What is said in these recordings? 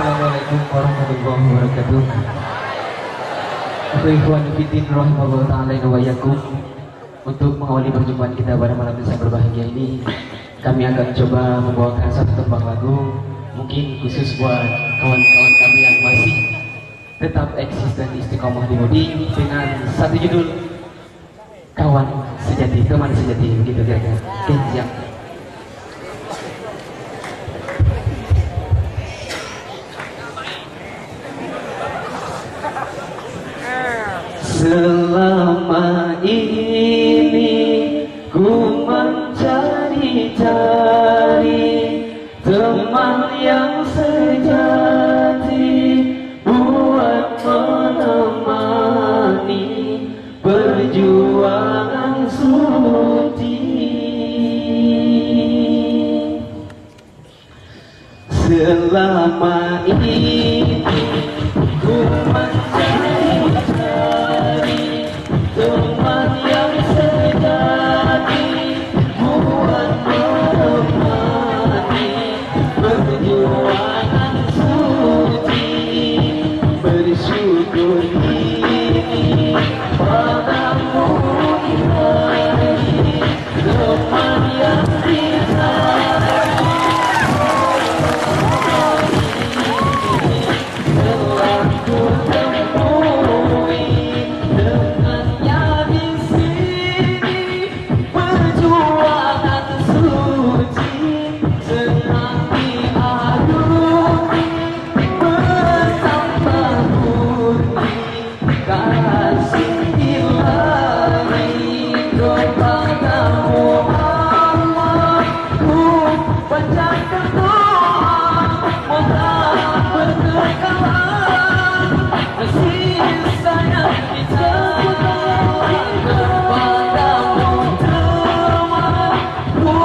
Assalamualaikum warahmatullahi wabarakatuh. Ikhwan fillah rahimahullah ta'ala wa iyyakum. Untuk mengawali perjumpaan kita pada malam yang berbahagia ini, kami akan coba membawakan satu tembang lagu mungkin khusus buat kawan-kawan kami yang masih tetap eksis dan istiqomah di Mudi dengan satu judul Kawan Sejati, Teman Sejati, begitu kira-kira. Oke, siap. Selama ini ku mencari-cari teman yang sejati buat menemani perjuangan suci. Selama ini ku mencari-cari teman yang sejati buat menemani perjuangan suci. Bersyukur ini padamu Ilahi, teman yang dicari telah ku temui. Dengannya di sini perjuangan suci senang diagumi, bertambah murni kasih Ilahi kepadamu Allah. Ku panjatkan doa moga berkekalan kasih sayang kita kepadamu teman. Ku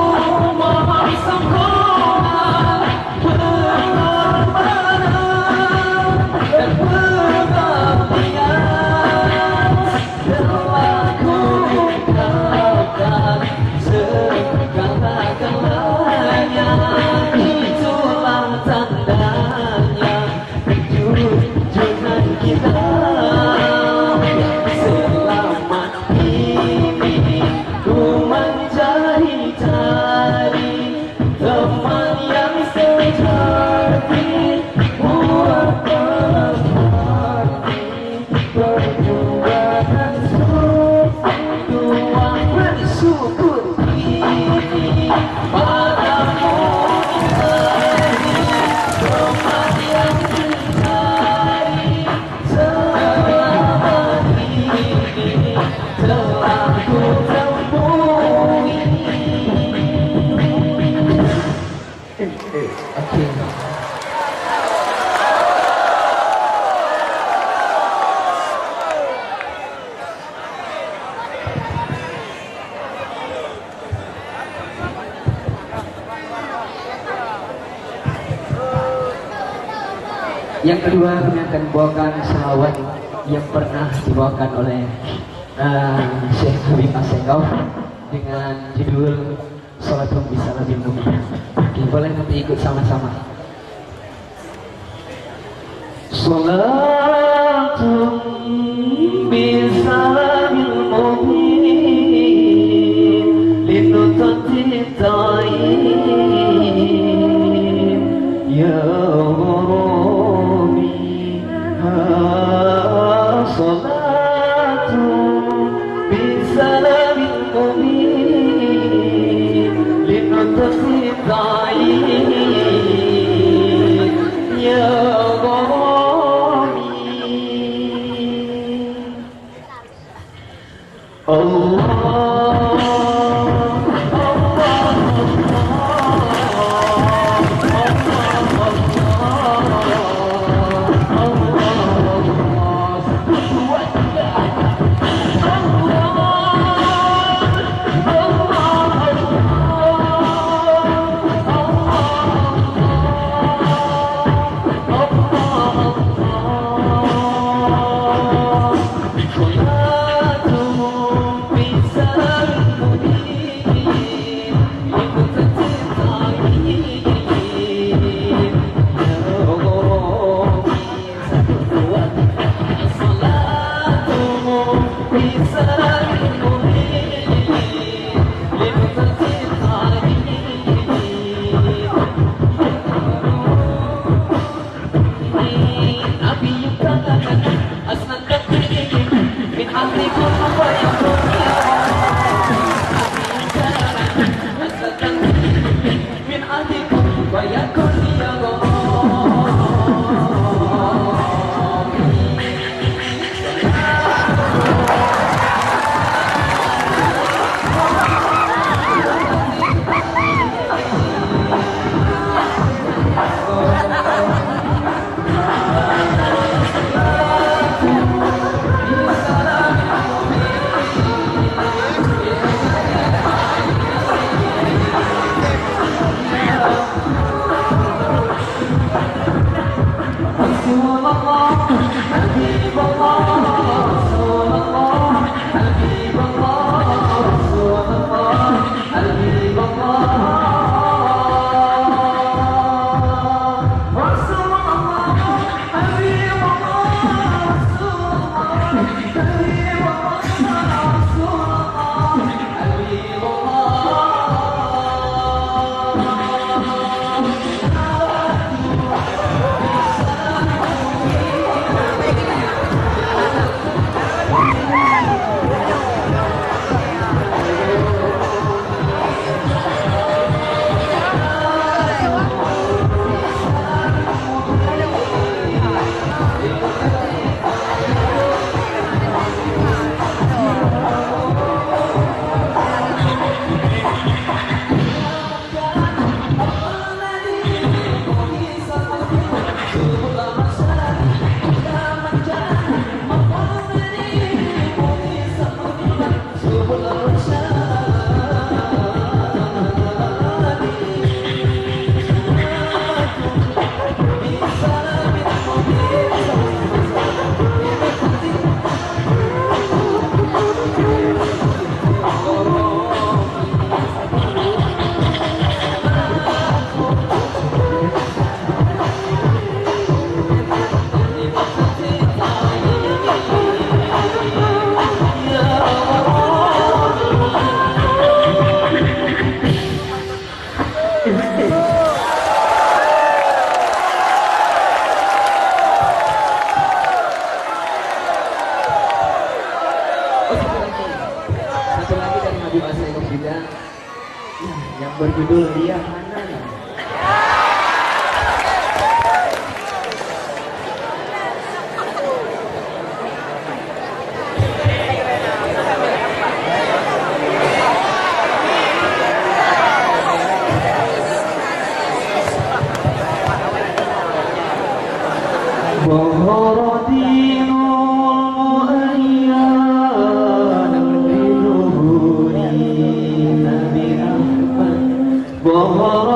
mohon sempurna pertemanan dan pengabdian. Telah ku ungkapkan segala-galanya, itulah tandanya junjungan kita. Selama ini ku mencari-cari teman yang sejati buat menemani perjuangan suci. Tuhan bersyukur ini padamu Ilahi, teman yang dicari selama ini telah ku temui. Oke. Yang kedua kami akan bawakan selawat yang pernah dibawakan oleh Syekh Habib Assegaf dengan judul Sholatum Bisalamil Mu'min. Oke, boleh nanti ikut sama-sama. Sholatum Bisalamil Mu'min Linutati ta'in ya salatu bisalamil mu'min linutasi ta'in ya gharami. Allah Allah Yang berjudul Dia Mana. Bahwa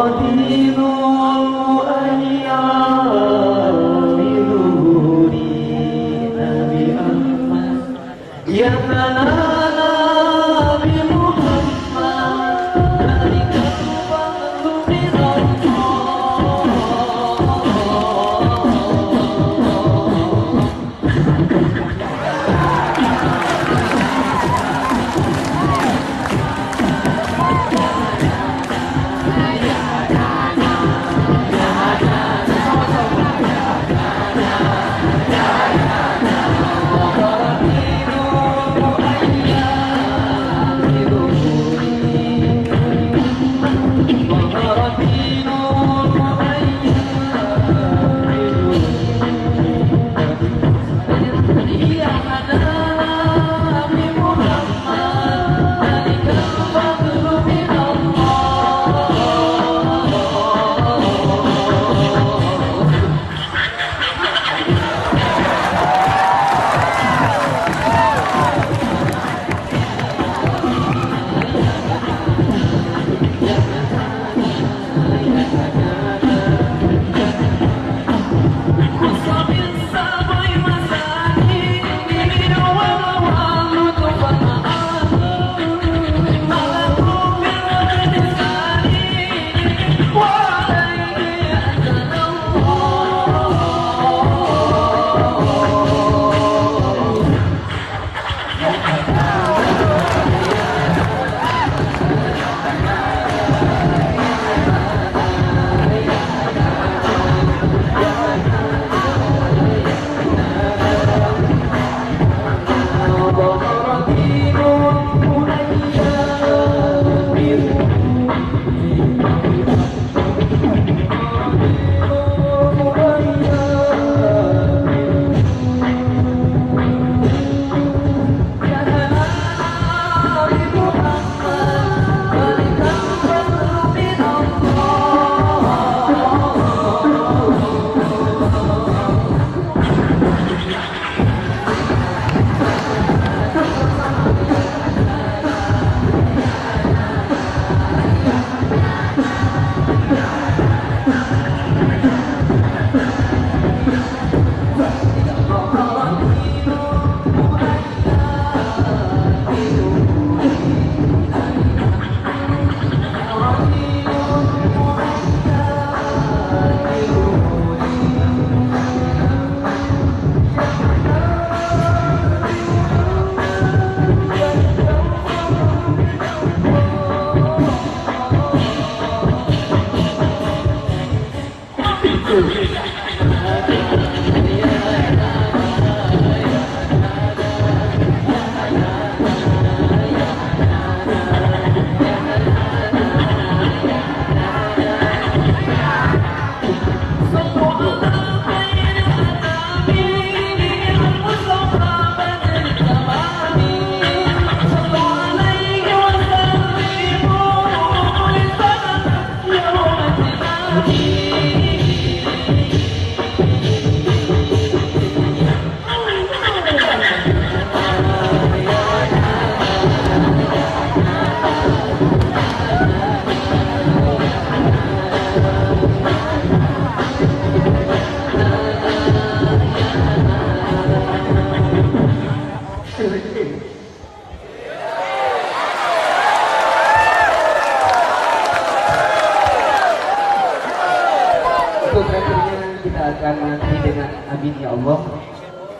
Untuk terakhirnya kita akan mengakhiri dengan amin ya Allah,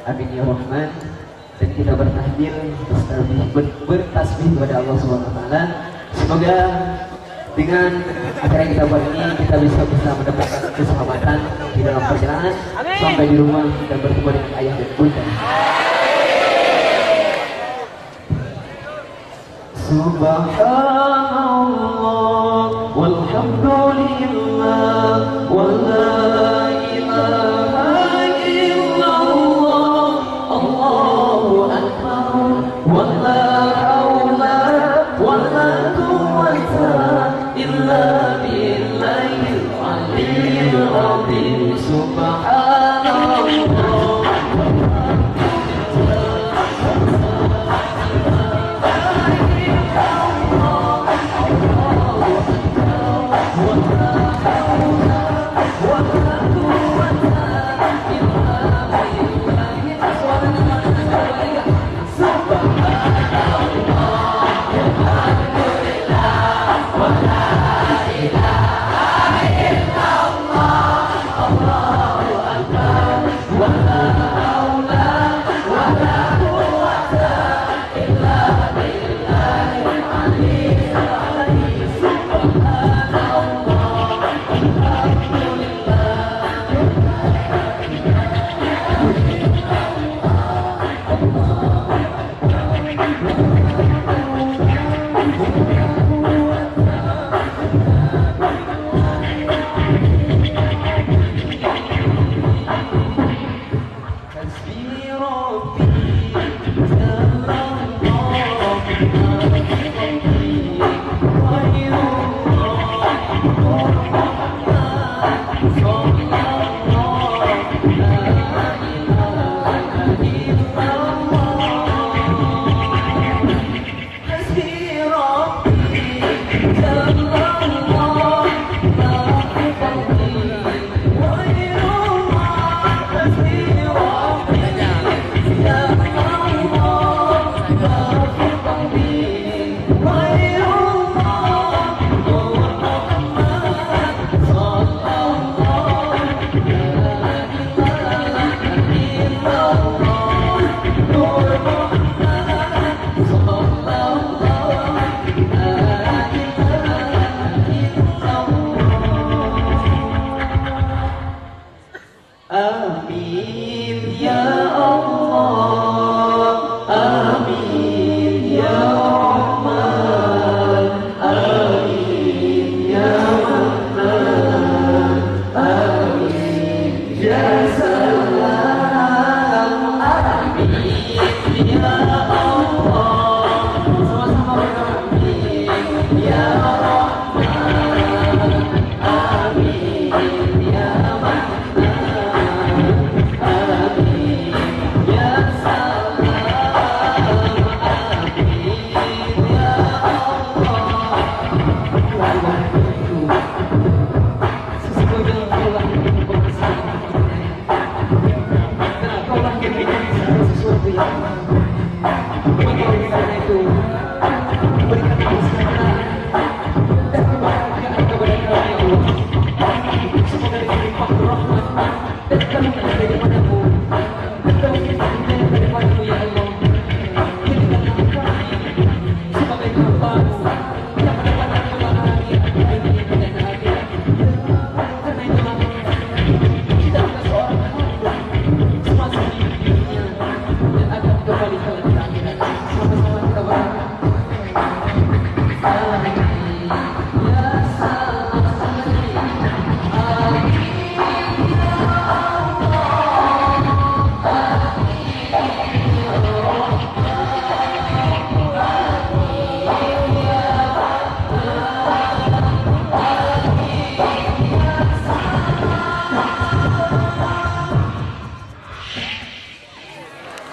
amin ya Rahman, dan kita bertahlil bertasbih kepada Allah Subhanahu wa taala. Semoga dengan acara yang kita buat ini kita bisa mendapatkan keselamatan di dalam perjalanan sampai di rumah dan bertemu dengan ayah dan bunda. Subhanallah walhamdulillah wa la ilaha illallah Allahu akbar wa la haula wa la quwwata illa billahil aliyyil azim. Subhanallah Amin ya Allah, amin ya Rahman, amin ya Mannan, amin ya Salam, amin ya Allah, sama-sama amin ya Rahman, amin ya Mannan.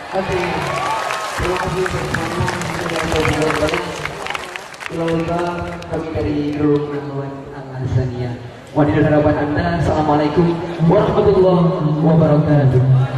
Oke, terima kasih bersama dengan Bapak banyak. Keluarga kami dari grup Nahwan Al-Hasaniyah. Wanita harapan Anda, Assalamualaikum warahmatullahi wabarakatuh.